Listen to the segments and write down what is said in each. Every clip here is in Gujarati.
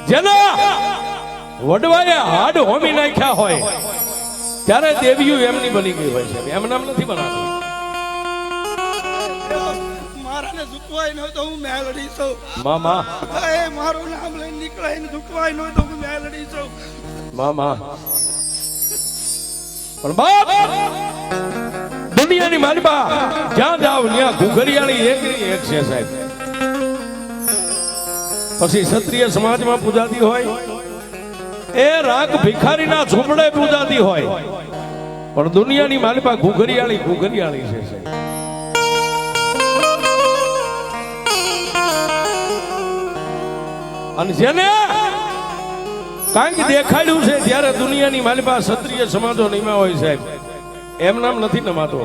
જેના વડવાએ હાડ હોમી નાખ્યા હોય ત્યારે દેવીઓ એમની બની ગઈ હોય છે, એમ નામ નથી બનાતું. મારાને ઝુકવાય ન તો હું મેલડી છું મામા, એ મારું નામ લઈને નીકળાય ને ઝુકવાય ન તો હું મેલડી છું મામા. પણ બાપ દુનિયાની માલિકા જ્યાં જાવ ત્યાં ઘુઘરિયાળી એકની એક છે સાહેબ. પછી ક્ષત્રિય સમાજમાં પૂજાતી હોય, એ રાગ ભિખારીના ઝૂંપડે પૂજાતી હોય, પણ દુનિયાની માલિકા ઘુઘરિયાળી ઘુઘરિયાળી છે સાહેબ. અને જેને કાંઈક દેખાડ્યું છે ત્યારે દુનિયાની માલિકા ક્ષત્રિય સમાજો નિમા હોય સાહેબ, એમ નામ નથી નમાતો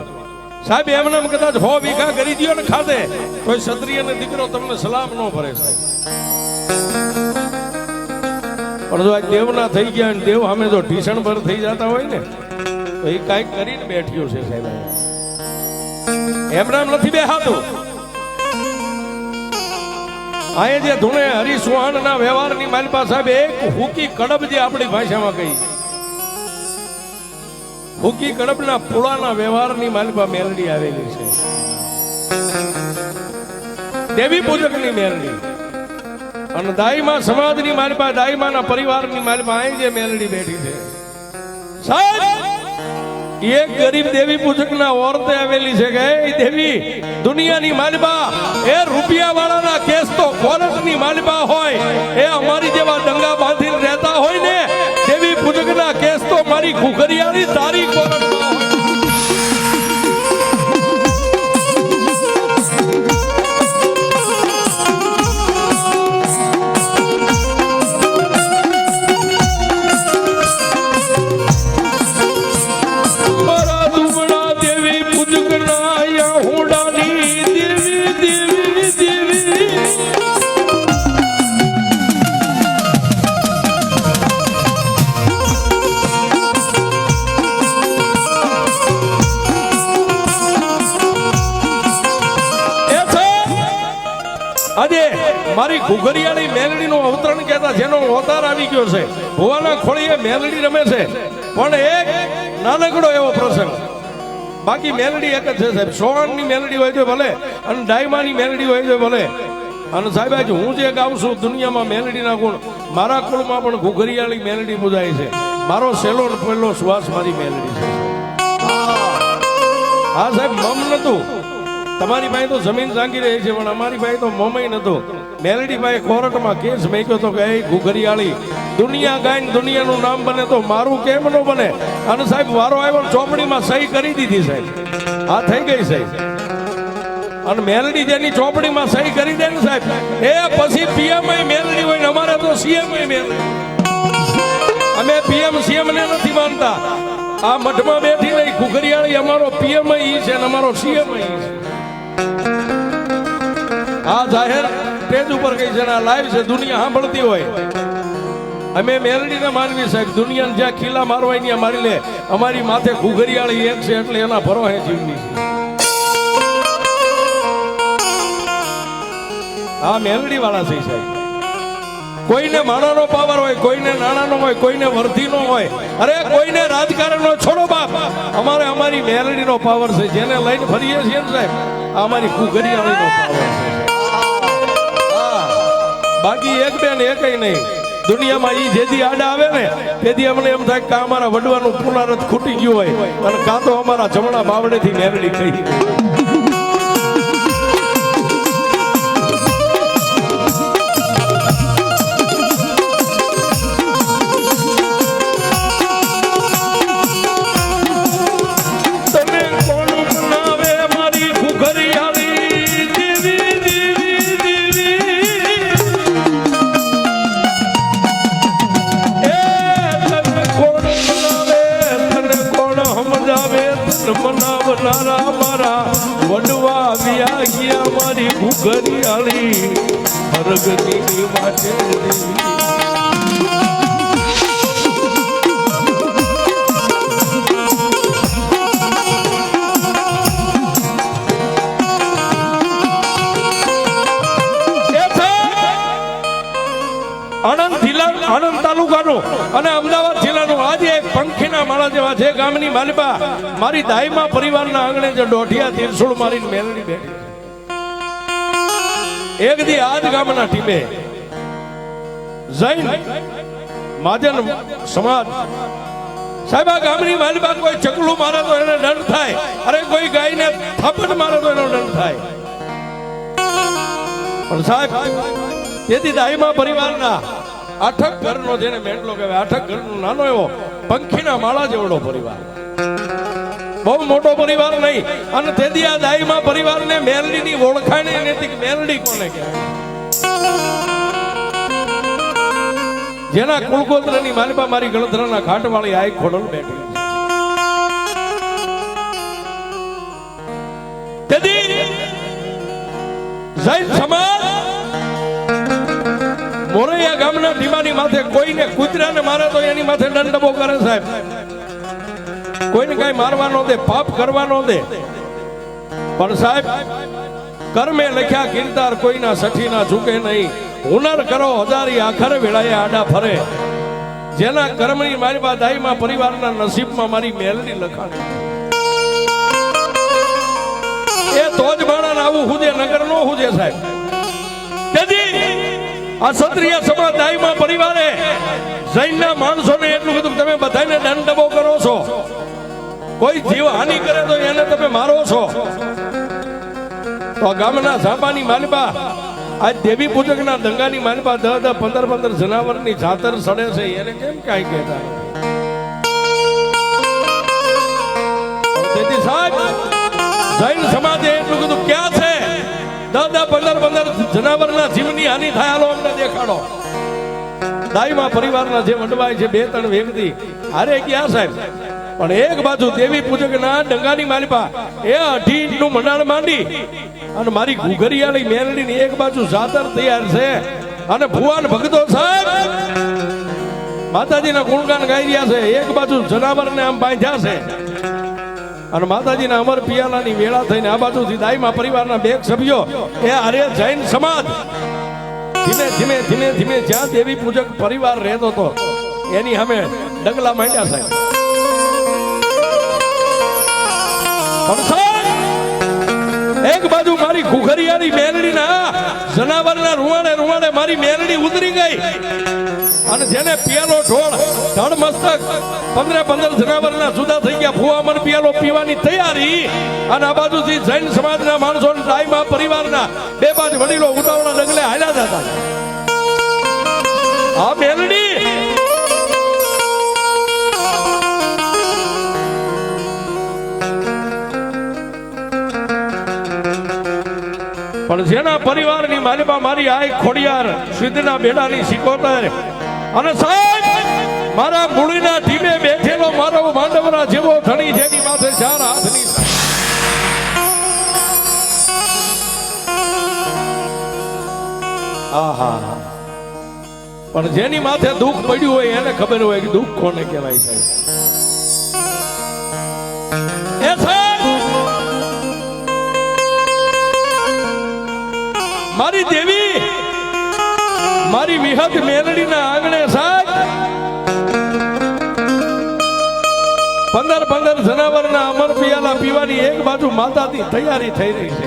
સાહેબ. એમ નામ કદાચ 100 વીઘા કરી દો ને ખાતે કોઈ ક્ષત્રિય ને દીકરો તમને સલામ ન ભરે સાહેબ. પણ જો આ દેવના થઈ ગયા ને દેવ સામે જો ઢીસણ ભર થઈ જતા હોય ને તો એ કાંઈક કરીને બેઠ્યો છે સાહેબ. એમ નામ નથી બેહાતું. અહીંયા જે ધૂણે હરિસુહાણ ના વ્યવહારની માલિકા સાહેબ એક હુકી કડબ જે આપણી ભાષામાં કહી, હુકી કડબના પુળાના વ્યવહારની માલિકા મેલડી આવેલી છે, દેવી પૂજકની મેલડી. અને દાઈમા સમાજની માલિકા, દાઈમાના પરિવારની માલિકા અહીં જે મેલડી બેઠી છે સાહેબ, એક ગરીબ દેવી પૂજકના ઓરતે આવેલી છે કે એ દેવી દુનિયાની માલિકા, એ રૂપિયા વાળાના કેસ તો કોર્ટની માલિકા હોય, એ અમારી જેવા ડંગા બાંધીને રહેતા હોય ને દેવી પૂજકના કેસ તો મારી ઘુઘરિયાળી તારી કોર્ટમાં હોય. આજે મારી ઘુઘરિયાળી મેલડીનું અવતરણ કહેતા જેનો અવતાર આવી ગયો છે, ભુવાના ખોળીએ મેલડી રમે છે. પણ એક નાનકડો એવો પ્રસંગ, બાકી મેલડી એક જ છે સાહેબ. સોહાણની મેલડી હોય છે ભલે, અને ડાયમાની મેલડી હોય છે ભલે. અને સાહેબ આજે હું જે ગાઉં છું દુનિયામાં મેલડીના ગુણ, મારા કુળમાં પણ ઘુઘરિયાળી મેલડી પૂજાય છે. મારો સેલો પહેલો શ્વાસ મારી મેલડી છે. હા સાહેબ, મમ નતું. તમારી પાસે તો જમીન જાંગી રહી છે, પણ અમારી પાસે તો મમય નતો. મેલડી પાસે કોર્ટમાં કેસ મેક્યો તો કે એ ઘુઘરિયાળી દુનિયા ગાઈને દુનિયાનું નામ બને તો મારું કેમ ન બને. અને સાહેબ વારો આવ્યો, ચોપડીમાં સહી કરી દીધી સાહેબ. આ થઈ ગઈ સાહેબ. અને મેલડી જેની ચોપડીમાં સહી કરી દે ને સાહેબ, એ પછી પીએમ મેલડી હોય ને અમારે તો સીએમ મેલડી. અમે પીએમ સીએમ ને નથી માનતા. આ મઠમાં બેઠી નહીં ઘુઘરિયાળી અમારો પીએમ છે ને અમારો સીએમ છે. આ જાહેર સ્ટેજ ઉપર કઈ છે, લાઈવ છે, દુનિયા સાંભળતી હોય. અમે મેલડીને માનવી સાહેબ, દુનિયાને જ્યાં ખીલા મારવાય ત્યાં મારી લે. અમારી માથે ઘુઘરિયાળી એક છે એટલે એના ભરોહે જીવની છે. આ મેલડી વાળા છે સાહેબ. કોઈને માણાનો પાવર હોય, કોઈને નાણાનો હોય, કોઈને વર્ધીનો હોય, અરે કોઈને રાજકારણનો છોડો બાપ, અમારે અમારી મેલડીનો પાવર છે. જેને લઈને ફરીએ છીએ ને સાહેબ, આ અમારી ઘુઘરિયાળીનો પાવર છે. બાકી એક બે ને એકય નહીં. દુનિયામાં ઈ જેથી આડા આવે ને તેથી અમને એમ થાય કે અમારા વડવાનું પુનરારથ ખૂટી ગયું હોય, અને કાં તો અમારા જમણા બાવડેથી મેલડી કહી. મનાવનારા મારા વડવા વ્યા ગયા મારી ઘુઘરિયાળી હરગની વાટે. આણંદ જિલ્લા આણંદ તાલુકાનું અને અમદાવાદ જિલ્લાનું આજે એક પંખીના માળા જેવા છે ગામની માલિપા મારી દાઈમા પરિવારના આંગણે જે દોઢિયા તીરસુળ મારીને મેલડી બેઠી એક દી આજ ગામના ટીમે જૈન મહાજન સમાજ સાહેબ આ ગામની માલિપા કોઈ ચકલું મારે તો એને દંડ થાય, અરે કોઈ ગાયને થાપટ મારે તો એનો દંડ થાય. પણ સાહેબ તેથી દાઈમા પરિવારના આઠક ઘરનો જેને મેટલો કહેવાય, આઠક ઘરનો નાનો એવો પંખીના માળા જેવડો પરિવાર, બહુ મોટો પરિવાર નહીં. અને તેથી આ દાઈમા પરિવારને મેલડીની ઓળખાણ નથી કે મેલડી કોને કહેવાય. જેના કુળગોત્રની માલિપા મારી ગળધરાના ઘાટવાળી આઈ ખોડલ બેઠી. તેથી જૈન સમાજ મોરૈયા ગામના દીવાની માથે કોઈને કૂતરાને મારે તો એની માથે દંડબો કરે સાહેબ. કોઈને કઈ મારવા ન દે, પાપ કરવા ન દે. પણ સાહેબ કર્મે લખ્યા કીર્તાર કોઈના સઠીના ઝૂકે નહીં. હુનર કરો હજારી આખરે વેળાએ આડા ફરે. જેના કર્મની મારી બા દાઈમાં પરિવારના નસીબમાં મારી મેલડી લખાણી એ તો જ બાણા આવું હુજે, નગર નો હુજે સાહેબ. તેથી આ ક્ષત્રિય સમાજ દાઈમાં પરિવારે જૈનના માણસોને એટલું કીધું તમે બધાને દંડબો કરો છો, કોઈ જીવ હાનિ કરે તો એને તમે મારો છો. તો ગામના ઝાપાની માલિબા આજ દેવી પૂજકના દંગાની માલિબા 10, 15 જનાવરની જાતર સડે છે, એને કેમ કાંઈ કહેતા. તેથી સાહેબ જૈન સમાજે એટલું કીધું ક્યાં છે 10, 15 જનાવરના જીવની હાનિ થાય, હાલો અમને દેખાડો. દાઈમાં પરિવારના જે મંડવાય છે 2-3 વ્યક્તિ અરે ક્યાં સાહેબ. પણ એક બાજુ દેવી પૂજકના ડંગાની માલિપા એ 18 ઇંચનું મંડાણ માંડી અને મારી ઘુઘરિયાળી મેલડીની એક બાજુ જાતર તૈયાર છે. અને ભુવાન ભક્તો સાહેબ માતાજીના ગુણગાન ગાઈ રહ્યા છે, એક બાજુ જનાવરને આમ બાંધ્યા છે. અને માતાજીના અમર પિયાલાની વેળા થઈને આ બાજુથી દાઈમાં પરિવારના 2 સભ્યો એ અરે જૈન સમાજ ધીમે જ્યાં દેવી પૂજક પરિવાર રહેતો હતો એની સામે ડગલા માંડ્યા સાહેબ. એક બાજુ મારી ઘુઘરિયાની મેલડીના જનાવરના રૂવાડે મારી મેલડી ઉતરી ગઈ. અને જેને પિયાલો ઢોળ ધડ મસ્તક 15 જનાવરના જુદા થઈ ગયા. ફુવામન પિયાલો પીવાની તૈયારી. અને આ બાજુથી જૈન સમાજના માણસો દાઈમાં પરિવારના 2-5 વડીલો ઉતાવળા ડગલે હાલ્યા જતા. આ મેલડી પણ જેના પરિવારની માલિબા મારી આઈ ખોડિયાર સિદ્ધના બેડાની સિકોતર અને સાહેબ મારા મૂળીના ઢીમે બેઠેલો મારો માંડવરા જેવો ધણી જેની માથે 4 હાથની આહા. પણ જેની માથે દુઃખ પડ્યું હોય એને ખબર હોય કે દુઃખ કોને કહેવાય સાહેબ. એ સાહેબ મારી દેવી મારી વિહત મેલડીના આંગણે સાહેબ 15 જનાવરના અમર પિયાલા પીવાની એક બાજુ માતાની તૈયારી થઈ રહી છે.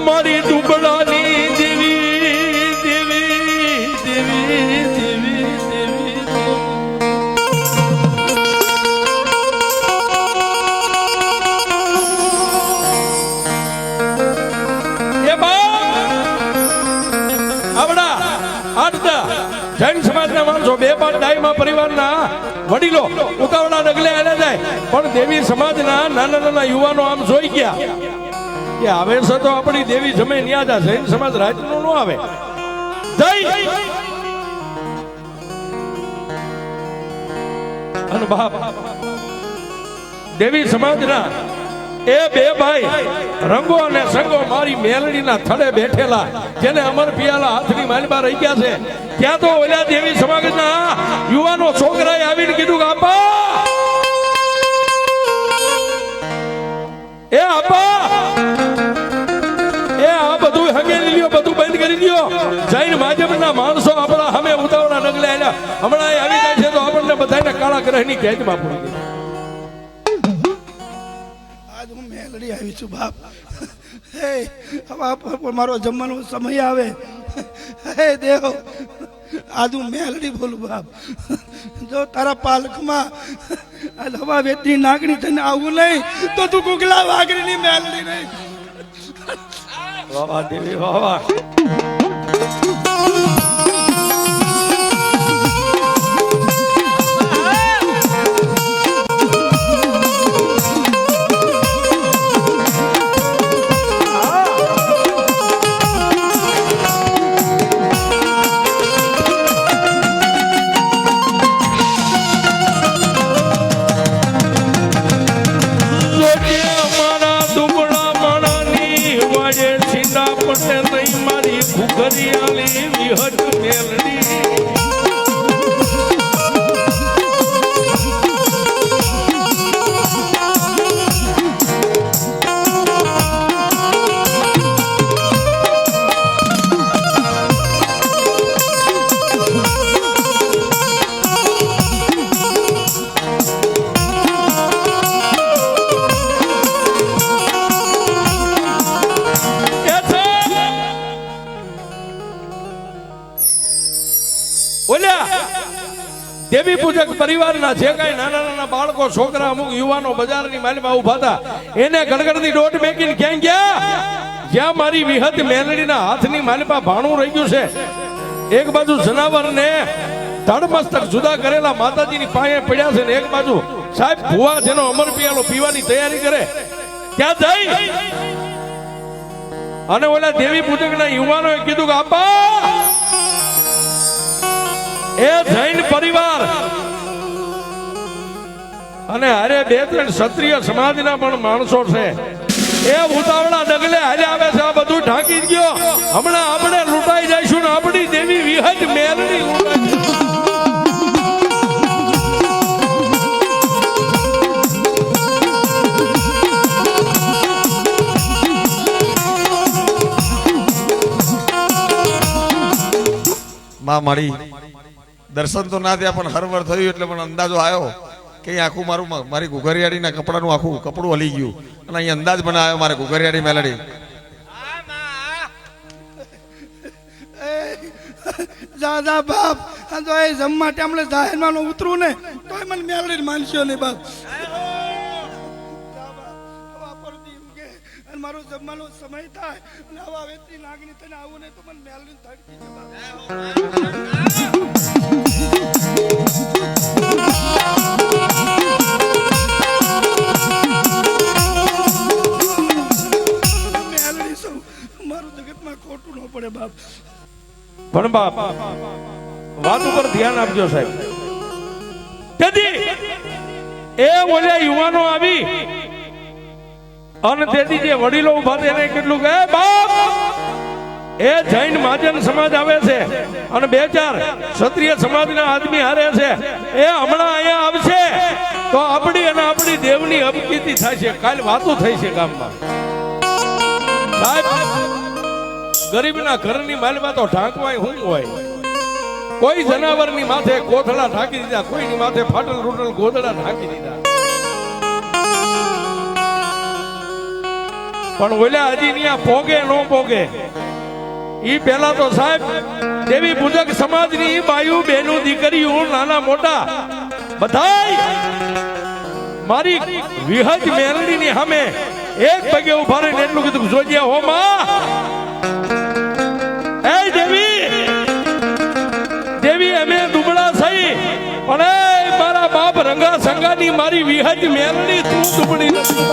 મારી દુબળાની દેવી દેવી દેવી દેવી દેવી જૈન સમાજના માણસો 2-5 દાઈમાં પરિવારના વડીલો ઉતાવળા ડગલે હાલે જાય. પણ દેવી સમાજના નાના યુવાનો આમ જોઈ ગયા કે આવે છે તો આપણી દેવી જમે ન્યા જા. જૈન સમાજ રાજનો ન આવે. અને બાપ દેવી સમાજના એ 2 ભાઈ રંગો અને સંગો મારી મેલડીના થડે બેઠેલા જેને અમર પિયાલા હાથની માલિબા રહી ગયા છે. ત્યાં તો ઓલા દેવી સમાજના યુવાનો છોકરાએ આવીને કીધું કે આપા એ આપા એ આ બધું હગેલી લ્યો, બધું બંધ કરી દ્યો. જૈન માધ્યમના માણસો આપણા સામે ઉતાવળા ડગલે આલ્યા. હમણાં એ આવી જાય છે તો આપણને બધાને કાળા ગ્રહની કેદમાં પૂરી દે. આજ હું મેલડી આવી છું બાપ. હે હવે મારો જમવાનો સમય આવે. હે દેવ, આજ હું મેલડી બોલું બાપ. જો તારા પાલકમાં આ હવા વેતની નાગણી થઈને આવું નહીં તો તું કુકલા વાઘરીની મેલડી નહીં. વાહ વાહ દેવી વાહ વાહ. દેવી પૂજક પરિવારના જે કાંઈ નાના નાના બાળકો છોકરા અમુક યુવાનો બજારની માલમાં ઉભા હતા એને ગણગણની દોટ મેકીને ક્યાં ગયા? જ્યાં મારી વિહત મેલડીના હાથની માલમાં ભાણું રહી ગયું છે. એક બાજુ જનાવરને ધડમસ્તક જુદા કરેલા માતાજીની પાસે પડ્યા છે ને એક બાજુ સાહેબ ભુવા જેનો અમર પિયાલો પીવાની તૈયારી કરે ત્યાં જઈ અને ઓલા દેવી પૂજકના યુવાનોએ કીધું કે આપા એ જૈન પરિવાર અને અરે બે ત્રણ ક્ષત્રિય સમાજના પણ માણસો છે એ ઉતાવળા ડગલે હાલે આવે છે. આ બધું ઢાંકી ગયો. હમણાં આપણે લૂંટાઈ જઈશું ને આપણી દેવી વિહત મેલડી લૂંટાઈ. માં મળી દર્શન તો ના થયા પણ હરવર થયું એટલે મને અંદાજો આવ્યો કે અહીં આખું મારી ઘુઘરિયાળીના કપડાનું આખું કપડું હલી ગયું અને અહીં અંદાજ બનાવ્યો મારે ઘુઘરિયાળી મેલડી. દાદા બાપ તો એ જમવા ટાઈમે જાહેરમાં ઉતરું ને તો મને મેલડી માનશો નહીં બાપ. મારો જમવાનો સમય થાય અને આવા વેતની નાગણી થઈને આવું ને તો મને મેલડી ધડકી છે બાપ. મેલડી સૌ મારું જગતમાં ખોટું ન પડે બાપ. પણ બાપ વાત ઉપર ધ્યાન આપજો સાહેબ. તેથી એ ઓલા યુવાનો આવી અને તેથી જે વડીલો ઉભા એને કેટલું કહે બાપ એ જૈન મહાજન સમાજ આવે છે અને બે ચાર ક્ષત્રિય સમાજના આદમી હારે છે એ હમણાં અહીંયા આવશે તો આપણી અને આપણી દેવની અપકીર્તિ થાય છે. કાલ વાતો થઈ છે ગામમાં. સાહેબ ગરીબના ઘરની માલમાં તો ઢાંકવાય શું હોય? કોઈ જનાવરની માથે કોથળા ઢાંકી દીધા, કોઈની માથે ફાટલ રૂટલ ગોદડા ઢાંકી દીધા. પણ ઓલા હજી ત્યાં પોગે ન પોગે ઈ પેલા તો સાહેબ દેવી પૂજક સમાજની બાયુ બેનો દીકરીઓ નાના મોટા બધાય મારી વિહજ મેલડીની સામે એક પગે ઉભા રહીને એટલું કીધું જોજે હો માં એ દેવી અમે દુબળા થઈ પણ એ મારા બાપ રંગા સંગાની મારી વિહજ મેલડી તું દુબળી નથી.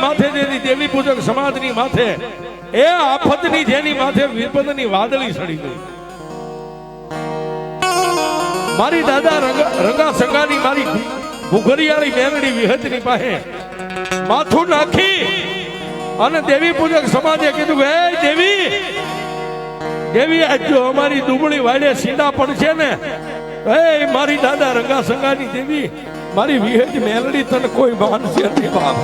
માથે જેની દેવી પૂજક સમાજની માથે એ આફતની જેની માથે વિપદની વાદળી સડી ગઈ. મારી દાદા રંગા સંગાની મારી ઘુઘરિયાળી મેલડી વિહતની પાસે માથું નાખી અને દેવી પૂજક સમાજે કીધું કે હે દેવી દેવી આજ જો અમારી દુબળી વાડે સીંડા પડશે ને હે મારી દાદા રંગા સંગાની દેવી મારી વિહત મેલડી તને કોઈ માનશે નહીં બાપ.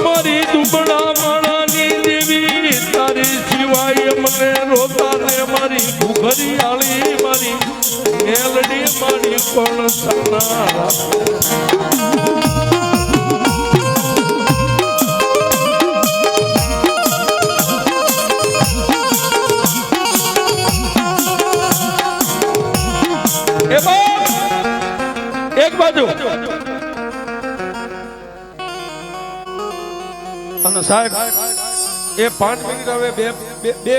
મારી દુબળા માણાની દેવી તારી સિવાય મને રોતા ને મારી ઘુઘરિયાળી મારી મેલડી મારી કોણ સનારા. એક બાજુ અને સાહેબ એ 5 મિનિટ હવે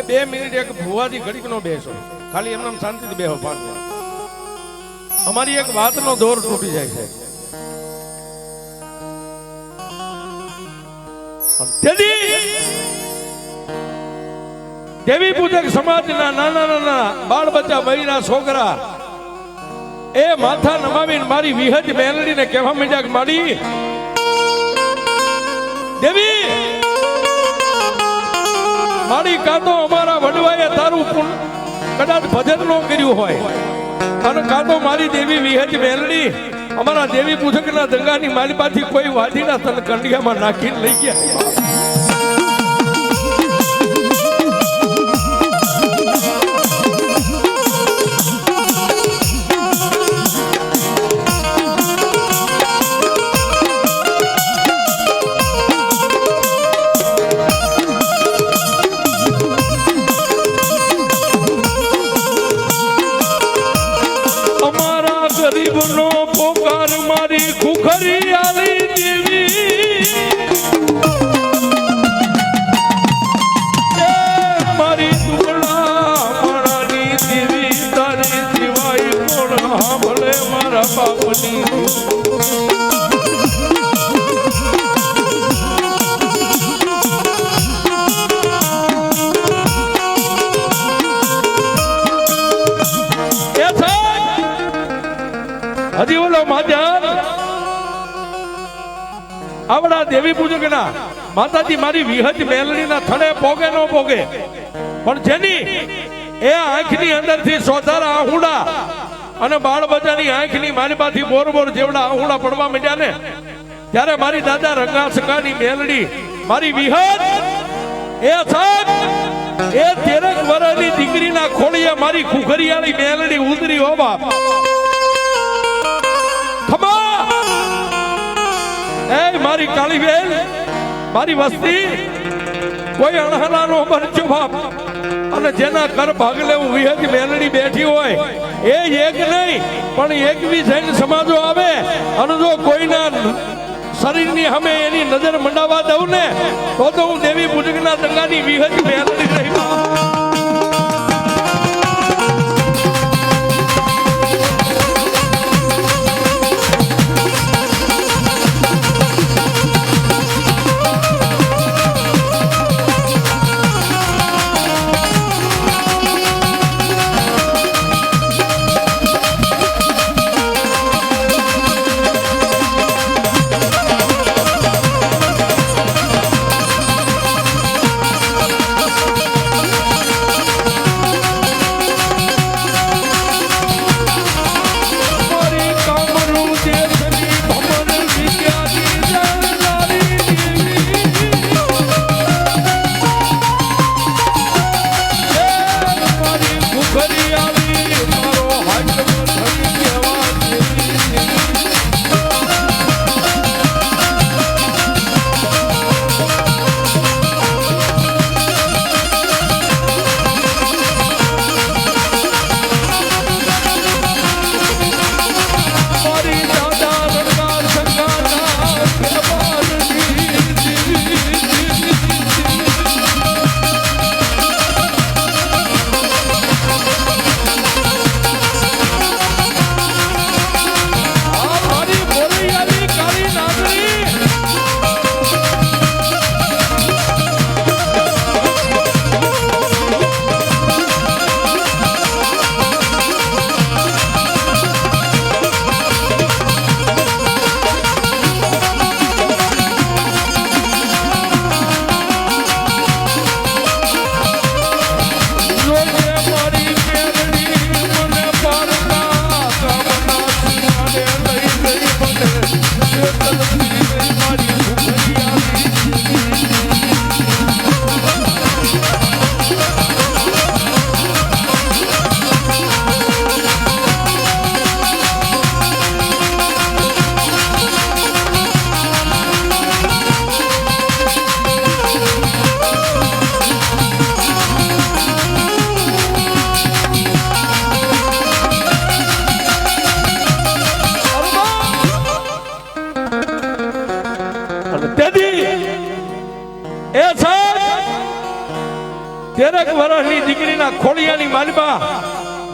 બે મિનિટ એક ભુવાજી ઘડીક નો બેસો ખાલી એમને શાંતિથી બેહો 5 મિનિટ. અમારી એક વાતનો દોર તૂટી જાય છે. દેવી પૂજક સમાજના નાના નાના બાળ બચ્ચા બૈરા છોકરા એ માથા નમાવીને મારી વિહજ મેલડીને કહેવા માંડ્યા કે માડી દેવી માડી કાં તો અમારા વડવાએ તારું કદાચ ભજન ન કર્યું હોય અને કાં તો મારી દેવી વિહજ મેલડી અમારા દેવી પૂજકના દંગાની માલિપાથી કોઈ વાજીના તન કંડિયામાં નાખીને લઈ ગયા. ગરીબનો પોકાર મારી ઘુઘરિયાળી દેવી મારી દુબળા માણાની દેવી તારી સિવાય કોણ સાંભળે મારા બાપની. હજી ઓલો માધ્યમ આવડા દેવી પૂજકના માતાજી મારી વિહજ મેલડીના થડે પોગે નો પોગે પણ જેની એ આંખની અંદરથી સોધારા આહુડા અને બાળ બચ્ચાની આંખની માલિપાથી બોર બોર જેવડા આહુડા પડવા માંડ્યા ને ત્યારે મારી દાદા રંગા સંગાની મેલડી મારી વિહજ એ સાહેબ એ 13 વર્ષની દીકરીના ખોળીએ મારી ઘુઘરિયાળી મેલડી ઉતરી હોવા મારી કાળી બેન મારી વસ્તી કોઈ અણહલાનો બનજો બાપ અને જેના કર ભાગલે હું વિહજ મેલડી બેઠી હોય એ એક નહીં પણ 21 જૈન સમાજો આવે અને જો કોઈના શરીરની સામે એની નજર મંડાવા દઉં ને તો હું દેવી પૂજકના દંગાની વિહજ મેલડી રહી. 13 વર્ષની દીકરીના ખોડિયાની માલબા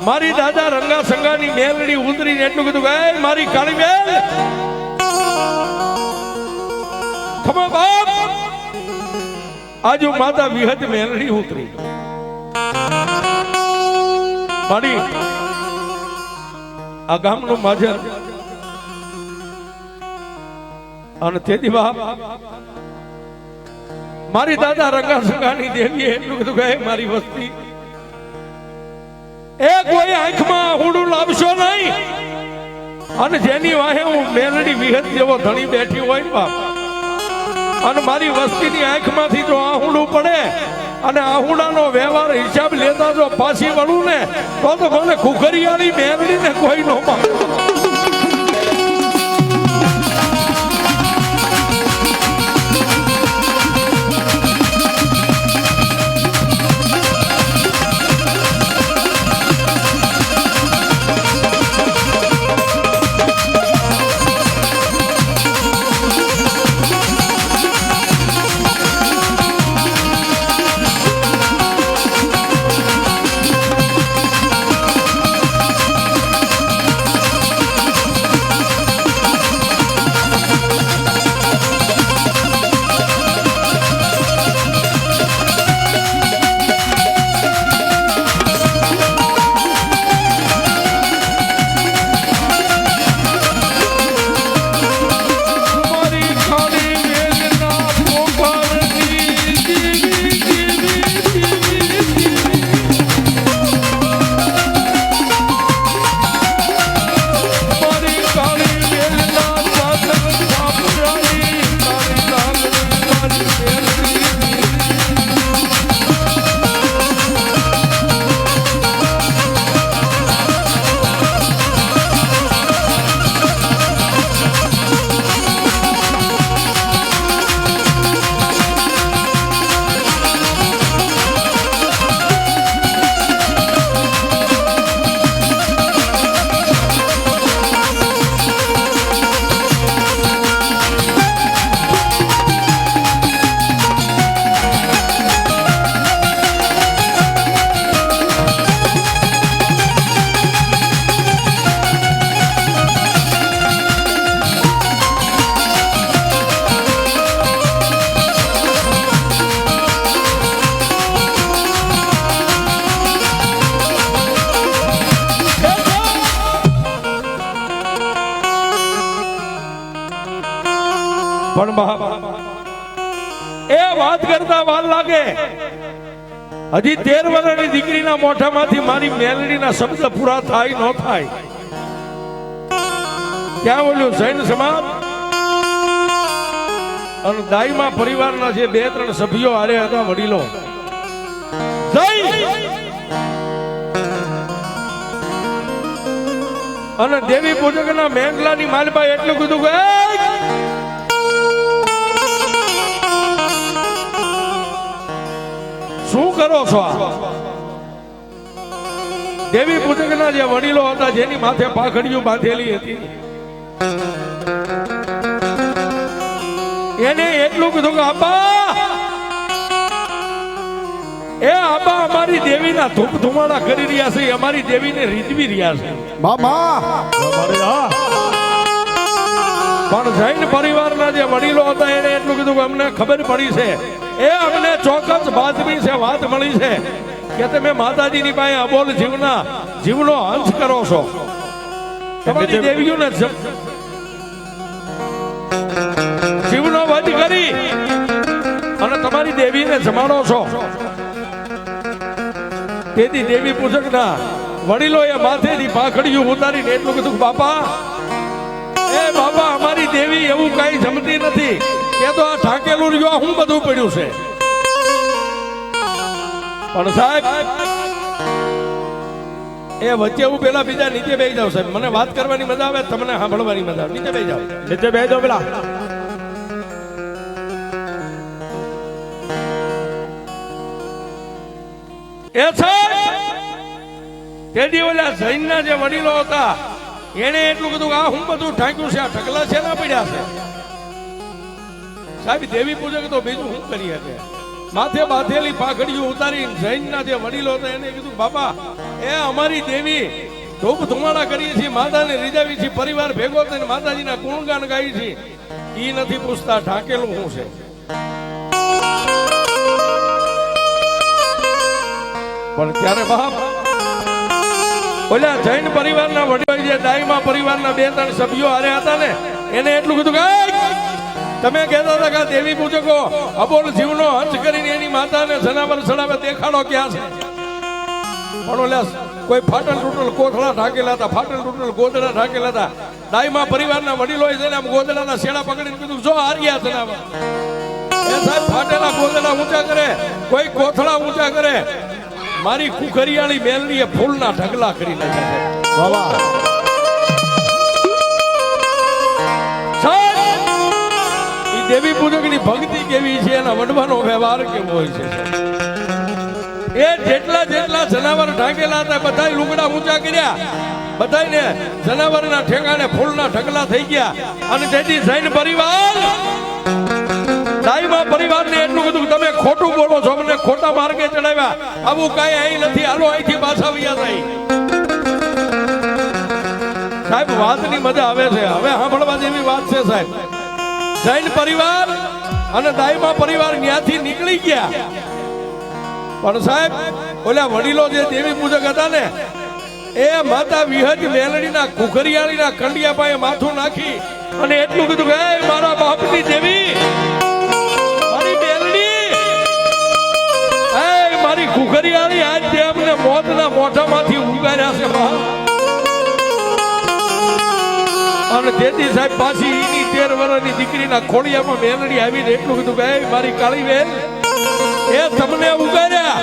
મારી દાદા રંગા સંગાની મેલડી ઉતરીને એટલું કીધું કે "એ મારી કાળી બેન ખમા બાપ આજુ માતા વિહત મેલડી ઉતરી મારી આ ગામનું માજર અને તેથી બાપ મારી દાદા રંગા સંગાની દેવીએ એટલું કીધું કે "એ મારી વસ્તી એ કોઈ આંખમાં આહુડું લાવશો નહીં અને જેની વાહે હું મેલડી વિહત જેવો ધણી બેઠી હોય બાપ અને મારી વસ્તીની આંખમાંથી જો આહુડું પડે અને આહુડાનો વ્યવહાર હિસાબ લેતા જો પાછી વળું ને તો મને ખુખરિયાળી મેલડીને કોઈ નો માને પણ બાપ એ વાત કરતા વાર લાગે હજી 13 વર્ષની દીકરીના મોઢામાંથી મારી મેલડીના શબ્દ પૂરા થાય ન થાય ક્યાં બોલ્યું જૈન સમાજ અને દાઈમાં પરિવારના જે 2-3 સભ્યો આરે હતા વડીલો અને દેવી પૂજકના મેંગલાની માલબા એટલું કીધું કે શું કરો છો દેવી પૂજકના જે વડીલો હતા જેની માથે પાઘડીયું બાંધેલી હતી એને એટલું કીધું કે આબા અમારી દેવીના ધૂપ ધુમાડા કરી રહ્યા છે અમારી દેવીને રીઝવી રહ્યા છે પણ જૈન પરિવારના જે વડીલો હતા એને એટલું કીધું કે અમને ખબર પડી છે એ અમને ચોક્કસ બાતમી છે વાત મળી છે કે તમે માતાજીની પાસે અબોલ જીવનો અંશ કરો છો તમારી દેવીઓને જીવનો વધ કરી અને તમારી દેવીને જમાડો છો તેથી દેવી પૂજકના વડીલોએ માથેથી પાઘડીયું ઉતારીને એટલું કીધું બાપા અમારી દેવી એવું કઈ જમતી નથી કે તો આ ઠાકેલું રહ્યું હું બધું પડ્યું છે પણ સાહેબ એ વચ્ચે હું પેલા બીજા નીચે બેસી જાવ સાહેબ મને વાત કરવાની મજા આવે તમને સાંભળવાની મજા આવે નીચે બેસી જાવ પેલા એ છે ઓલા જૈનના જે વડીલો હતા એને એટલું કીધું આ હું બધું ઠાક્યું છે આ ઢગલા છે ના પડ્યા છે સાહેબ દેવી પૂજક તો બીજું શું કરી શકે માથે બાંધેલી પાઘડીઓ ઉતારી જૈનના જે વડીલો હતા એને કીધું બાપા એ અમારી દેવી ધૂપ ધુમાડા કરીએ છીએ, માતાને રીઝાવી છીએ, પરિવાર ભેગો થઈને માતાજીના ગુણગાન ગાઈએ છીએ. ઈ નથી પૂછતા ઢાંકેલું શું છે. પણ ત્યારે બાપ ઓલા જૈન પરિવારના વડીલો જે દાઈમા પરિવારના 2-3 સભ્યો હારે હતા ને એને એટલું કીધું કે તમે કહેતા હતા કે દેવી પૂજકો અબોલ જીવનો હંસ કરીને એની માતાને જનાવર ચડાવે દેખાડો ક્યાં છે. પણ ઓલા કોઈ ફાટલ તૂટલ કોથળા ઢાકેલા હતા, ફાટલ તૂટલ ગોદડા ઢાકેલા હતા. દાઈમા પરિવારના વડીલોએ જઈને આમ ગોદડાના શેડા પકડીને કીધું જો હાર્યા જનાવર. એ સાહેબ ફાટેલા ગોદડા ઊંચા કરે, કોઈ કોથળા ઊંચા કરે. મારી કુખરિયાળી મેલડીએ ફૂલના ઢગલા કરી નાખ્યા. વાહ દેવી પૂજકની ભક્તિ કેવી છે, એના વડવાનો વ્યવહાર કેવો હોય છે. એ જેટલા જેટલા જનાવર ઢાંકેલા હતા બધા લુગડા ઊંચા કર્યા, બધાને જનાવરના ઠેકાણે ફૂલના ઢગલા થઈ ગયા. અને તેથી જૈન પરિવાર દાઈમા પરિવારને એટલું કીધું તમે ખોટું બોલો છો, મને ખોટા માર્ગે ચડાવ્યા, આવું કાંઈ અહીં નથી, હાલો અહીંથી પાછા વયા જાય. સાહેબ વાતની મજા આવે છે, હવે સાંભળવા જેવી વાત છે સાહેબ. જૈન પરિવાર અને દાઈમા પરિવાર ત્યાંથી નીકળી ગયા. પણ સાહેબ ઓલા વડીલો જે દેવી પૂજક હતા ને એ માતા વિહજ મેલડીના કુખરિયાળીના કંડિયા પાસે માથું નાખી અને એટલું કીધું કે મારા બાપની દેવી, મારી મેલડી, મારી કુખરિયાળી આજ તે અમને મોતના મોઢામાંથી ઉગાર્યા છે. અને તેથી સાહેબ પાછી એની 13 વર્ષની દીકરીના ખોડિયામાં મેલડી આવીને એટલું કીધું કે મારી કાળી બેન એ તમને ઉગાર્યા,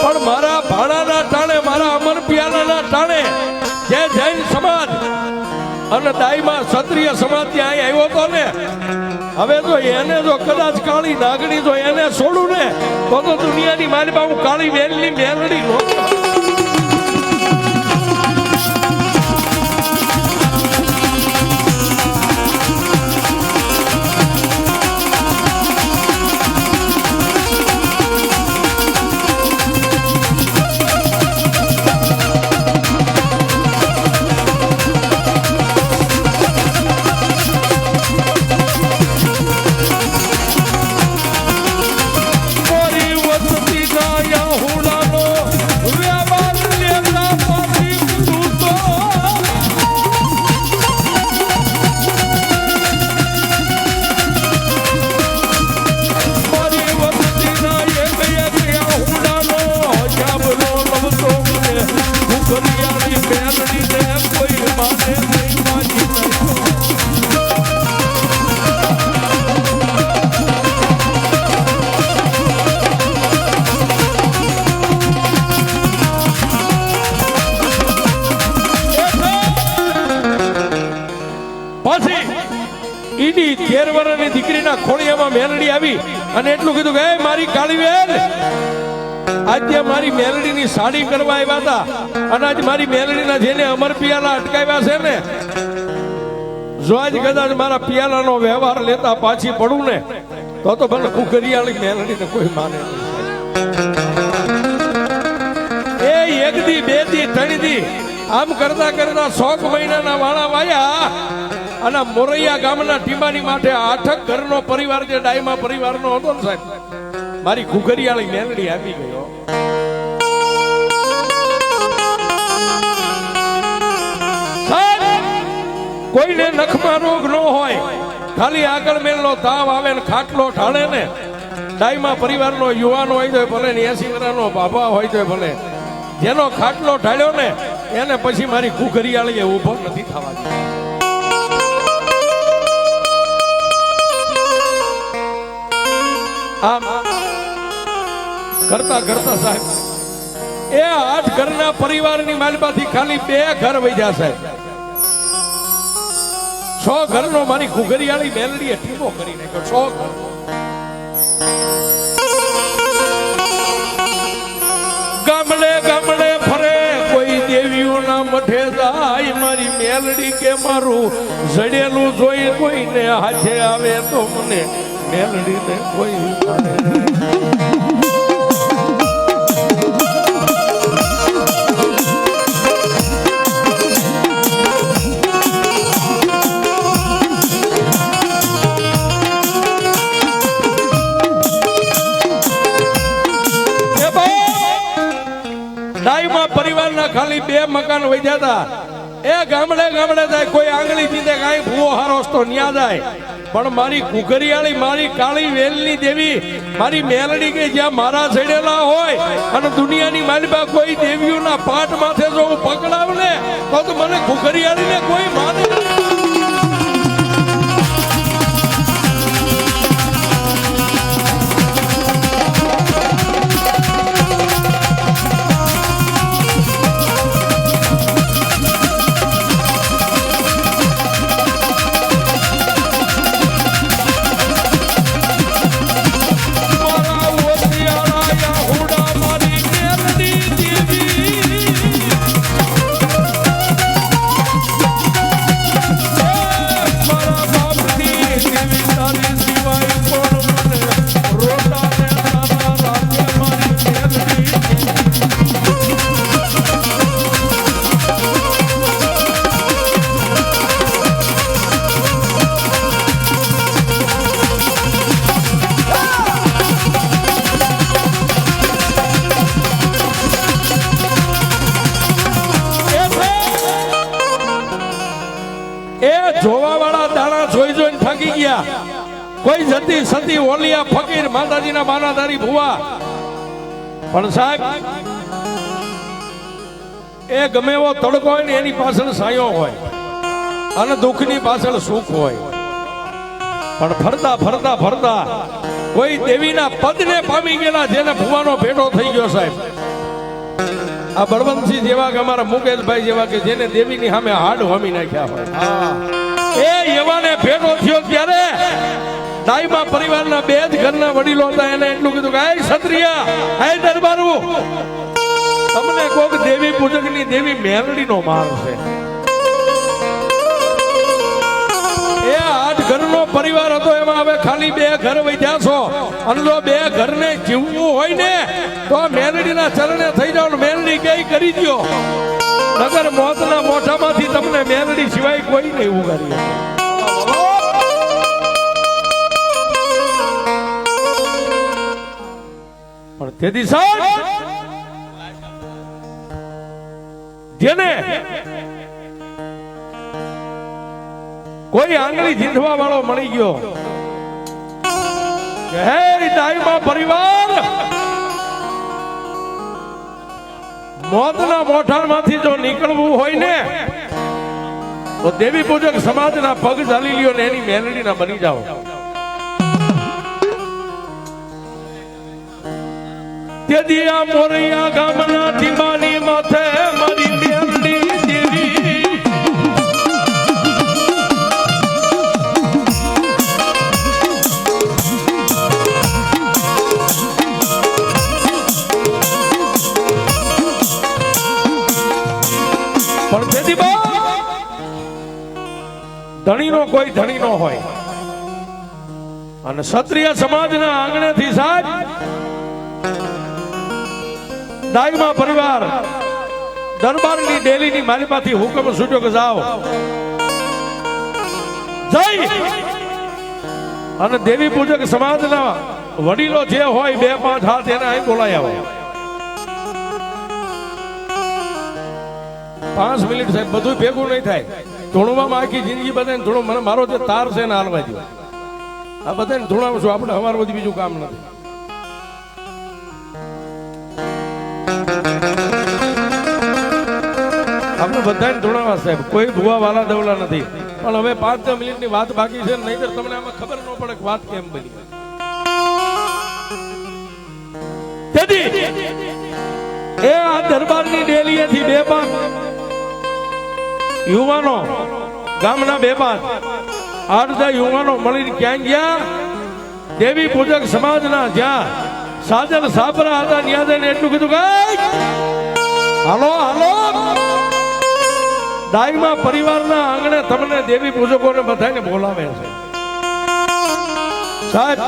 પણ મારા ભાડાના ટાણે, મારા અમર પિયાલાના ટાણે જે જૈન સમાજ અને દાઈમાં ક્ષત્રિય સમાજ ત્યાં આવ્યો હતો ને, હવે જો એને જો કદાચ કાળી નાગણી જો એને છોડું ને તો દુનિયાની માલિકા હું કાળી બેનની મેલડી નો. ઈડી 13 વર્ષની દીકરીના ખોળિયામાં મેલડી આવી અને એટલું કીધું કે મારી કાળી બેન આજે મારી મેલડીની સાડી કરવા આવ્યા હતા અને આજ મારી મેલડીના જેને અમર પિયાલા અટકાવ્યા છે ને, જો આજ કદાચ મારા પિયાલાનો વ્યવહાર લેતા પાછી પડું ને તો ભલે કુખરિયાળી મેલડીને કોઈ માને નહીં. એ 1 દી 2 દી 3 દી આમ કરતા કરતા 100 મહિનાના વાળા વાયા અને મોરૈયા ગામના ટીમાની માટે 8 ઘરનો પરિવાર જે ડાયમા પરિવારનો હતો ને સાહેબ, મારી કુખરિયાળી મેલડી આવી ગયો. કોઈને નખમાં રોગ ન હોય, ખાલી આગળ મેલનો તાવ આવે ને ખાટલો ઢાળે ને, ડાયમા પરિવારનો યુવાન હોય તો ભલે 80 વર્ષનો બાબા હોય તો ભલે, જેનો ખાટલો ઢાળ્યો ને એને પછી મારી કુખરિયાળીએ ઊભો નથી થવા દીધો. આમ કરતા કરતા સાહેબ એ 8 ઘરના પરિવારની માલમાંથી ખાલી 2 ઘર વધ્યા સાહેબ. 100 ઘરનો મારી કુખરિયાળી મેલડીએ ટીમો કરી નાખ્યો. 100 ઘર. ગામડે ગામડે ફરે, કોઈ દેવીઓના મઠે જાય, મારી મેલડી કે મારું જડેલું જોઈ કોઈને હાથે આવે તો મને મેલડીને કોઈ મકાન વધ્યા હતા એ ગામડે ગામડે જાય કોઈ આંગળી પીધે કાંઈ ભૂવો હારોસ તો ન્યા જાય પણ મારી કુકરિયાળી મારી કાળી વેલની દેવી મારી મેલડી કે જ્યાં મારા છેડેલા હોય અને દુનિયાની માલિકા કોઈ દેવીઓના પાટ માથે જો હું પકડાવ ને તો મને કુકરિયાળીને કોઈ માને જોવા વાળા દાણા જોઈ જોઈને થાકી ગયા કોઈ જતી સતી ઓલિયા ફકીર માતાજીના માનાધારી ભુવા પણ સાહેબ એ ગમે એવો તડકો હોય ને એની પાછળ સાયો હોય અને દુઃખની પાછળ સુખ હોય પણ ફરતા ફરતા ફરતા કોઈ દેવીના પદને પામી ગયેલા જેને ભુવાનો ભેટો થઈ ગયો સાહેબ આ બળવંતસિંહ જેવા કે અમારા મુકેશભાઈ જેવા કે જેને દેવીની સામે હાડ હોમી નાખ્યા હોય એ એવાને ભેટો થયો ત્યારે દાઈમા પરિવારના બે જ ઘરના વડીલો હતા એને એટલું કીધું કે હે ક્ષત્રિય હે દરબારુ તમને કોક દેવી પૂજકની દેવી મેલડીનો માર છે એ આઠ ઘરનો પરિવાર હતો એમાં હવે ખાલી બે ઘર વધ્યા છો અને જો બે ઘરને જીવવું હોય ને તો મેલડીના ચરણે થઈ જાવ મેલડી કઈ કરી દો નગર મોતના મોઢામાંથી તમને મેલડી સિવાય કોઈ નહીં ઉગારી પણ તેથી સાહેબ જેને કોઈ આંગળી જીંધવા વાળો મળી ગયો હે દાઈમાં પરિવાર મોતના મોઠાણમાંથી જો નીકળવું હોય ને તો દેવી પૂજક સમાજના પગ ચાલી લ્યો ને એની મેલડીના બની જાઓ તેથી આ મોરૈયા ગામના ધીમાની માથે મારી મેલડી દેવી પણ તેથી ધણીનો કોઈ ધણી નો હોય અને ક્ષત્રિય સમાજના આંગણેથી સાહેબ દાઈમા પરિવાર દરબારની ડેલીની માલિકાથી હુકમ છૂટ્યો કે જાઓ જઈ અને દેવી પૂજક સમાજના વડીલો જે હોય બે પાંચ હાથ એને અહીં બોલાય આવો 5 મિનિટ સાહેબ બધું ભેગું નહીં થાય ધૂણવામાં આખી જિંદગી બધાને ધૂણો મને મારો જે તાર છે ને હાલવા દો આ બધાને ધૂણાવું છું આપણે અમારું બધું બીજું કામ નથી આપણે બધાને ધૂણાવા સાહેબ કોઈ ભુવા વાલા દવલા નથી પણ હવે 5-10 મિનિટની વાત બાકી છે નહીતર તમને આમાં ખબર ન પડે કે વાત કેમ બની તેથી એ આ દરબારની ડેલીએથી બે પાંચ યુવાનો ગામના બે પાંચ 8-10 યુવાનો મળીને ક્યાં ગયા દેવી પૂજક સમાજના જ્યાં સાજલ સાબરા હતા ત્યાં જઈને એટલું કીધું કે હાલો હાલો દાઈમા પરિવારના આંગણે તમને દેવી પૂજકોને બધાને બોલાવે છે સાહેબ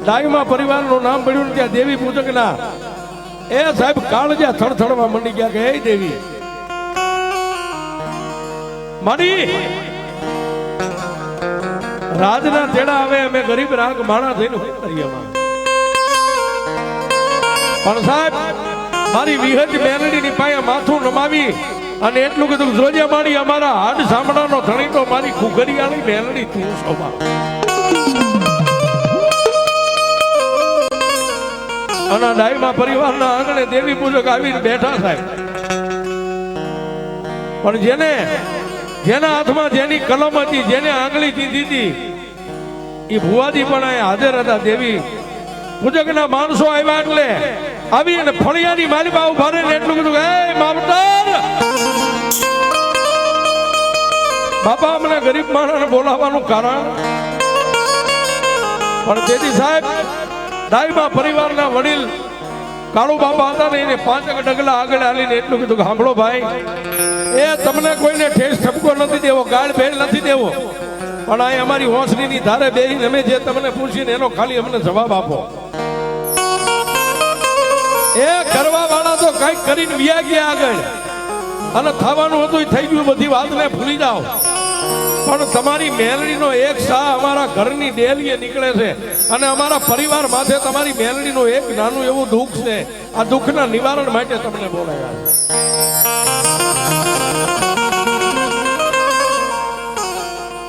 દાઈમા પરિવારનું નામ પડ્યું ત્યાં દેવી પૂજકના એ સાહેબ કાળજા થડથડવા મંડી ગયા કે હે દેવી મારી રાજના તેડા આવે અમે ગરીબ રાગ માણા થઈને શું કરીએ પણ સાહેબ મારી વિહજ મેલડીની પાસે માથું નમાવી અને એટલું કીધું જોજે મારી અમારા હાડ સાંભળાનો ધણી તો મારી ઘુઘરિયાળી મેલડી તું શોભા. અને ડાયમા પરિવારના આંગણે દેવી પૂજક આવીને બેઠા થાય. પણ જેના હાથમાં જેની કલમ હતી, જેને આંગળી દીધી હતી, એ ભુવાજી પણ અહીંયા હાજર હતા. દેવી પૂજકના માણસો આવ્યા એટલે આવી અને ફળિયાની માલિકા ઉભા રહીને એટલું કીધું, એ મામતર બાપા અમને ગરીબ માણસને બોલાવવાનું કારણ. પણ તેથી સાહેબ ડાયમા પરિવારના વડીલ કાળુ બાપા હતા ને એને 5 ડગલા આગળ આલીને એટલું કીધું કે સાંભળો ભાઈ, એ તમને કોઈને ઠેસ ઠપકો નથી દેવો, ગાળ ભેળ નથી દેવો, પણ આ અમારી હોંસરીની ધારે બેહીને અમે જે તમને પૂછીને એનો ખાલી અમને જવાબ આપો. એ કરવા વાળા તો કઈક કરીને વ્યા ગયા આગળ, અને થવાનું હતું એ થઈ ગયું, બધી વાતને ભૂલી જાઓ. પણ તમારી મેલડીનો એક શાહ અમારા ઘરની ડેલીએ નીકળે છે, અને અમારા પરિવાર માથે તમારી મેલડીનું એક નાનું એવું દુઃખ છે. આ દુઃખના નિવારણ માટે તમને બોલાયા.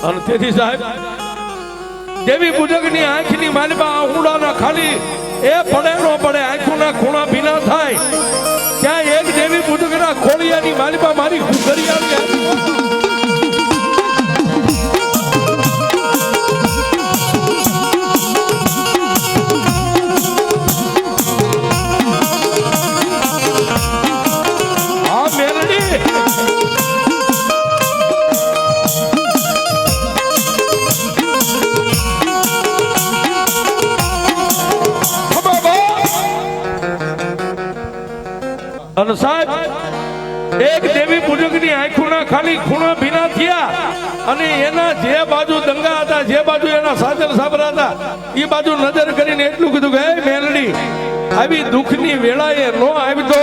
અને તેથી સાહેબ દેવી પૂજકની આંખની માલિકા આહુડાના ખાલી એ પડે નો પડે, આંખોના ખૂણા ભીના થાય ત્યાં એક દેવી પૂજકના ખોળિયાની માલિકા મારી ઘુઘરિયાળી અને સાહેબ એક દેવી પૂજકની આંખોના ખાલી ખૂણા ભીના થયા, અને એના જે બાજુ દંગા હતા, જે બાજુ એના સાજલ સાબરા હતા, એ બાજુ નજર કરીને એટલું કીધું કે હે મેલડી, આવી દુઃખની વેળાએ નો આવી તો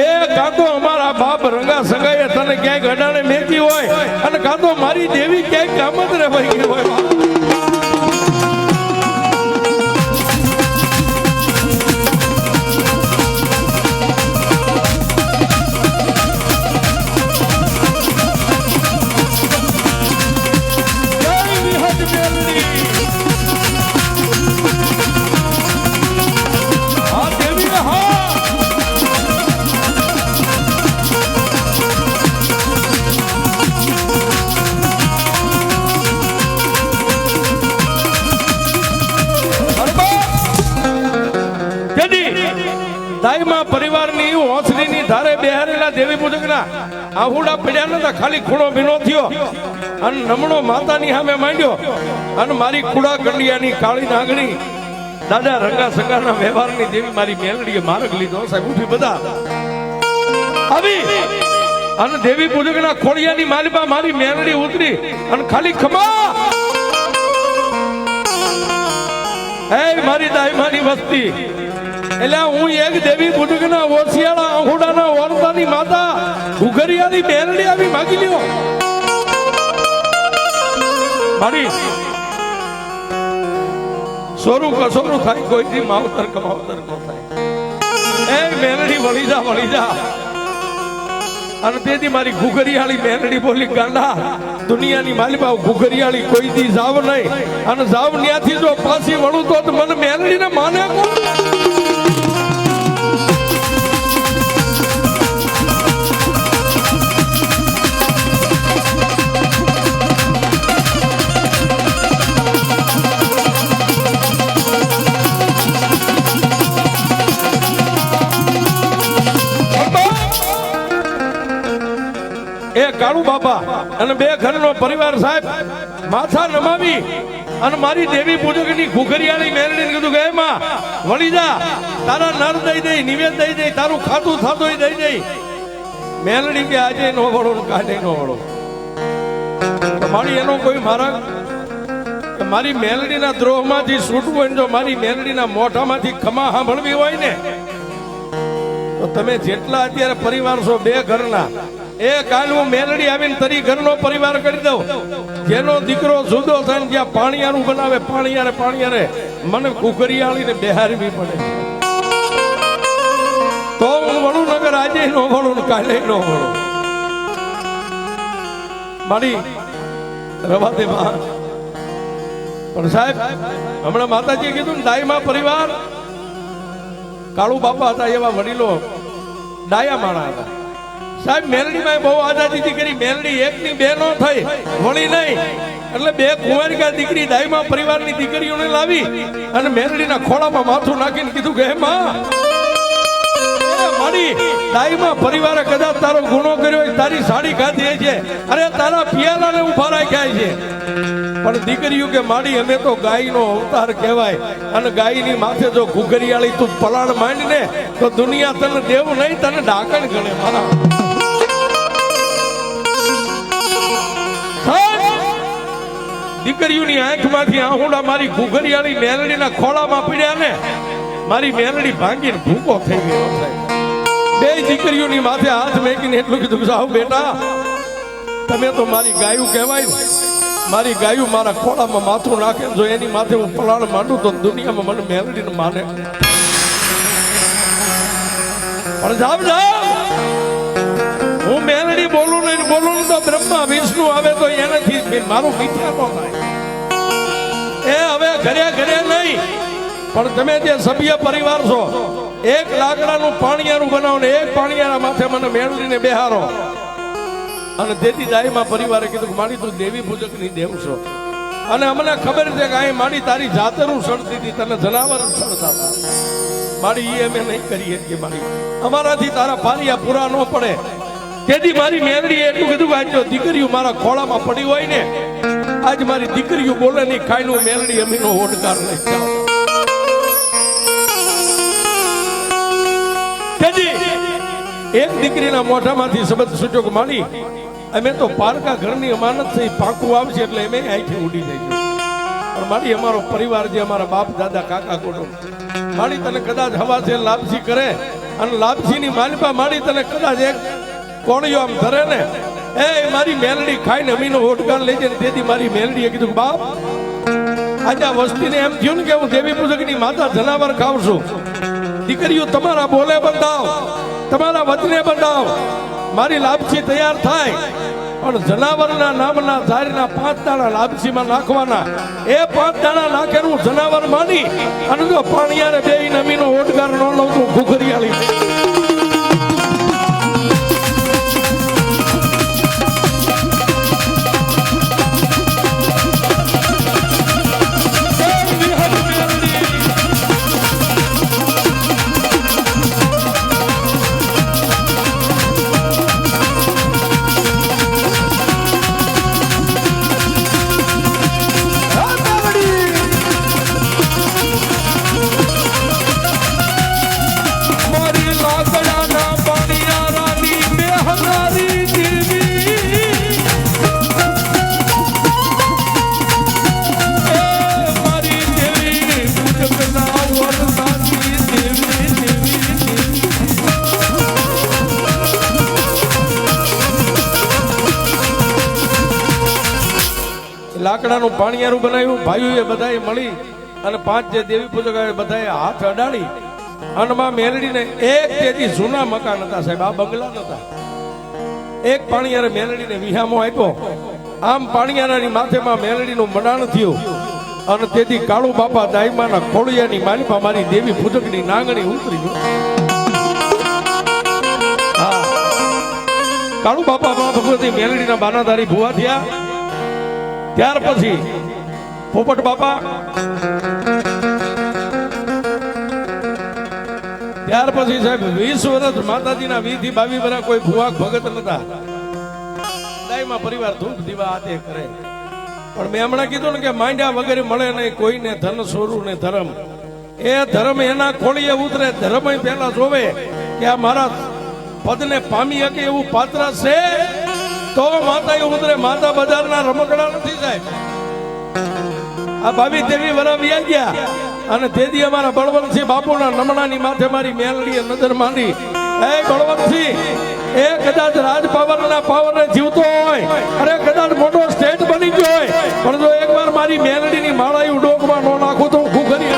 એ કાં તો અમારા બાપ રંગા સગાએ તને ક્યાંક અડાણે મેકી હોય, અને કાં તો મારી દેવી ક્યાંક કામતરે વહી ગઈ હોય. દાઈમા પરિવારની હોંસરીની ધારે બેહારેલા દેવી પૂજકના આહુડા પડ્યા નતા, ખાલી ખૂણો ભીનો થયો અને નમણો માતાની સામે માંડ્યો, અને મારી કુડા કંડિયાની કાળી નાગણી દાદા રંગા સગાના વ્યવહારની દેવી મારી મેલડીએ માર્ગ લીધો. સાહેબ ઉઠી બધા આવી અને દેવી પૂજકના ખોળિયાની માલિકા મારી મેલડી ઉતરી અને ખાલી ખમા હે મારી દાઈમાની વસ્તી, એટલે હું એક દેવી પૂજકના ઓસિયાળા આહુડાના ઓરતાની માતા ઘુઘરિયાની મેલડી આવી માગી લ્યો. મારી સોરું કસોરું થાય, કોઈથી માવતર કમાવતર ન થાય. એ મેલડી વળી જા. અને તેથી મારી ઘુઘરિયાળી મેલડી બોલી, ગાંડા દુનિયાની માલિકા ઘુઘરિયાળી કોઈ દી જાવ નહીં, અને જાવ ત્યાંથી જો પાછી વળું તો મને મેલડીને માને કોણ? એ કાળુ બાપા અને બે ઘરનો પરિવાર સાહેબ માથા નમાવી અને મારી દેવી પૂજકની ઘુઘરિયાળી મેલડીને કીધું કે એમાં વળી જા, તારા નર દઈ દઈ, નિવેદ દઈ દઈ, તારું ખાતું થતું દઈ દઈ. મેલડી કે આજે નો વળો, કાલે નો વળો. મારી એનો કોઈ મારા મારી મેલડીના દ્રોહમાંથી છૂટવું હોય, જો મારી મેલડીના મોઢામાંથી ખમા સાંભળવી હોય ને, તો તમે જેટલા અત્યારે પરિવાર છો બે ઘરના, એ કાલ હું મેલડી આવીને તરી ઘરનો પરિવાર કરી દઉં. જેનો દીકરો જુદો થઈને જ્યાં પાણીયારું બનાવે, પાણીયારે મને ઘુઘરિયાળીને બેહારવી પડે, તો હું વળું નગર આજે નો વળું, કાલે નો વળું. મારી રવા દે માં. પણ સાહેબ હમણાં માતાજીએ કીધું ને ડાયમાં પરિવાર, કાળુ બાપા હતા એવા વડીલો ડાયા માણા હતા. સાહેબ મેલડીમાં બહુ આઝાદી કરી. મેલડી એકની બે નો થઈ, વળી નહીં, એટલે બે કુંવારિકા દીકરી ડાયમાં પરિવારની દીકરીઓને લાવી અને મેલડીના ખોળામાં માથું નાખીને કીધું કે હે માં, મારી ડાયમાં પરિવારે કદાચ તારો ગુનો કર્યો હોય, તારી સાડી ખાધી છે, અરે તારા પિયાલાને ઉભા રાખ્યા છે, પણ દીકરીઓ કે માડી અમે તો ગાયનો અવતાર કહેવાય, અને ગાયની માથે જો ઘુઘરિયાળી તું પલાણ માંડ ને તો દુનિયા તને દેવ નહીં, તને ડાકણ ગણે મારા. દીકરીઓની આંખમાંથી આહુડા મારી ઘુઘરિયાળી મેલડીના ખોળામાં પડ્યા ને મારી મેલડી ભાંગીને ભૂકો થઈ ગયો સાહેબ. બે દીકરીઓની માથે હાથ મેકીને એટલું કીધું કે સાવ બેટા તમે તો મારી ગાયું કહેવાય, મારી ગાયું મારા ખોળામાં માથું નાખે, જો એની માથે હું પલાણ માંડું તો દુનિયામાં મને મેલડીને માને. પણ જાવ હું મેલડી બોલું ને તો બ્રહ્મા વિષ્ણુ આવે તો એનાથી મારું મિથ્યા ન થાય. એ હવે ઘરે ઘરે નહીં, પણ તમે જે સભ્ય પરિવાર છો, એક લાકડાનું પાણીયારું બનાવો ને એક પાણીયારા માથે મને મેળવીને બેહારો. અને તેથી દાઈમાં પરિવારે કીધું કે માડી તું દેવી પૂજકની દેવ છો, અને અમને ખબર છે કે અહીં માડી તારી જાતરું સડતી હતી, તને જનાવર સડતા હતા. માડી એ અમે નહીં કરીએ કે માડી અમારાથી તારા પાલિયા પૂરા ન પડે. તેથી મારી મેલડી એટલું કીધું કે આજ જો દીકરીઓ મારા ખોળામાં પડી હોય ને, આજ મારી દીકરીઓ બોલે નહીં ખાઈનું મેલડી અમીનો ઓડકાર લઈ જાઓ. એક દીકરીના મોઢામાંથી શબ્દ છૂટ્યો કે માડી અમે તો પારકા ઘરની અમાનત થઈ, પાકું આવશે એટલે અમે અહીંથી ઉડી જઈશું. પણ માડી અમારો પરિવાર જે અમારા બાપ દાદા કાકા કુટુંબ, માડી તને કદાચ હવા છે લાપસી કરે અને લાપસીની માલિપા માડી તને કદાચ એક કોણિયો આમ ધરે ને, એ મારી મેલડી ખાઈને અમીનો ઓટકાર લઈ જાય. તેથી મારી મેલડીએ કીધું કે બાપ આજે આ વસ્તીને એમ થયું ને કે હું દેવી પૂજકની માતા જનાવર ખાઉં છું. દીકરીઓ તમારા બોલે બંધાવ, તમારા વચને બંધાવ, મારી લાપસી તૈયાર થાય, પણ જનાવરના નામના ઝાડના 5 દાણા લાપસીમાં નાખવાના. એ 5 દાણા નાખેલું જનાવર માની અને જો પાણીયારે બે નમીનો ઓટકાર ન લઉં તો ઘુઘરિયાળી. લાકડાનું પાણીયારું બનાવ્યું. ભાઈઓએ બધાએ મળી અને 5 જે દેવી પૂજક બધાએ હાથ અડાડી અને માં મેલડીને એક તેથી જૂના મકાન હતા સાહેબ, આ બંગલા નતા. એક પાણીયારે મેલડીને વિહામો આપ્યો. આમ પાણીયારાની માથેમાં મેલડીનું મડાણ થયું અને તેથી કાળુ બાપા દાઈમાના ખોડિયાની માલિપા મારી દેવી પૂજકની નાંગણી ઉતરી ગઈ. હા, કાળુ બાપા ભગવતી મેલડીના બાનાધારી ભુવા થયા. ત્યાર પછી પોપટ બાપા, ત્યાર પછી સાહેબ 20 વર્ષ માતાજીના 20 થી 22 વર્ષ કોઈ ભુવા ભગત નતા. દાઈમાં પરિવાર ધૂપ દીવા આતે કરે. પણ મેં હમણાં કીધું ને કે માંડ્યા વગેરે મળે નહીં કોઈને ધન સોરું ને ધર્મ. એ ધર્મ એના ખોળીએ ઉતરે. ધર્મ પહેલા જોવે કે આ મારા પદને પામી શકે એવું પાત્ર છે તો માતા ઉતરે. માતા બજારના રમકડા નથી સાહેબ. આ 22-23 વર્ષ વ્યા ગયા અને તેથી અમારા બળવંતસિંહ બાપુના નમણાની માથે મારી મેલડીએ નજર માંડી. એ બળવંતસિંહ એ કદાચ રાજ પાવરના પાવરને જીવતો હોય, અરે કદાચ મોટો સ્ટેટ બની ગયો હોય, પણ જો એકવાર મારી મેલડીની માળાયું ડોકમાં ન નાખું તો હું ઘરી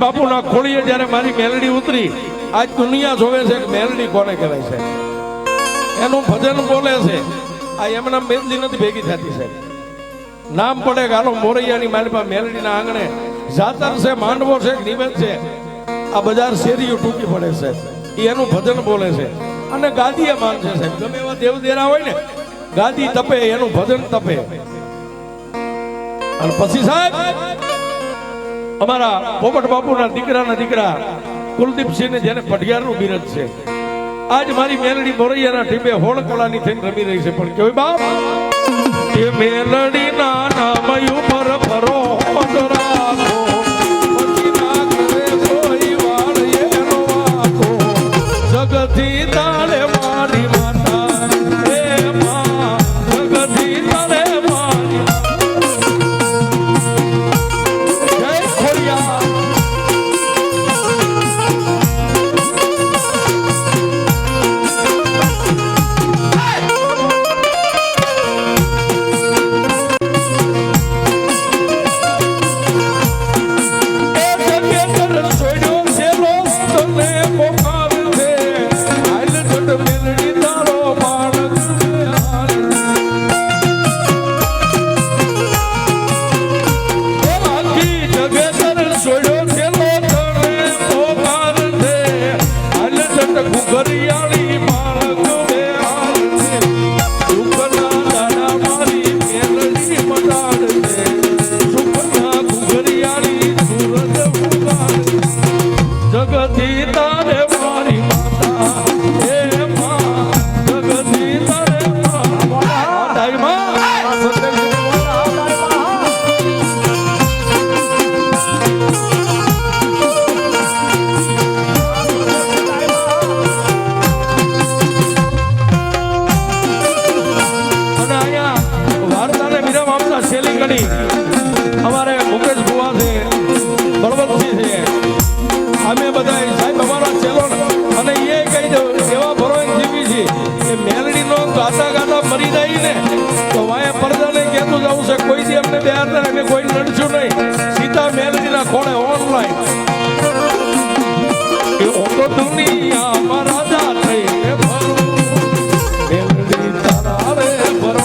બાપુના ખોળીએ જ્યારે મારી મેલડી ઉતરી, આજ દુનિયા જોવે છે કે મેલડી કોને કહેવાય છે. એનું ભજન બોલે છે. આ એમના મેલડી નથી ભેગી થતી છે. નામ પડે કે હાલો મોરૈયાની મારી પાસે મેલડીના આંગણે જાતર છે, માંડવો છે, નિવેદ છે. આ બજાર શેરીઓ ટૂંકી પડે છે. એ એનું ભજન બોલે છે અને ગાદીએ માનશે છે. ગમે એવા દેવદેરા હોય ને, ગાદી તપે, એનું ભજન તપે. અને પછી સાહેબ અમારા પોપટ બાપુના દીકરા કુલદીપસિંહ ને જેને પઢિયારનું બિરદ છે, આજ મારી મેલડી મોરૈયાના ટીમે હોળ કલાની થઈને રમી રહી છે. પણ કેવું બાપ, એ મેલડી ના નામ ઉપર ફરો રાખો, પછી ના કરે કોઈ વાળ એનો વાકો. જગતી તારે મારી માતા, એ માં જગતી તારે મારી. જય ખોડિયાર. અમારે મુકેશ ભુવા છે, બળવંતસિંહ છે, અમે બધા સાહેબ અમારા ચેલો અને એ કહી દઉં એવા ભરોઈ જીવી છે કે મેલડી નો ગાતા મરી જાય ને તો વાય પરદાને કહેતું જવું છે, કોઈ દી અમને બે હાથ અમે કોઈ લડશું નહીં, સીધા મેલડીના ખોળે ઓનલાઈન. એ ઓકો દુનિયામાં રાજા થઈને ભરો, મેલડી તારા રે ભરો.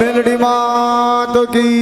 મેલડી માત કી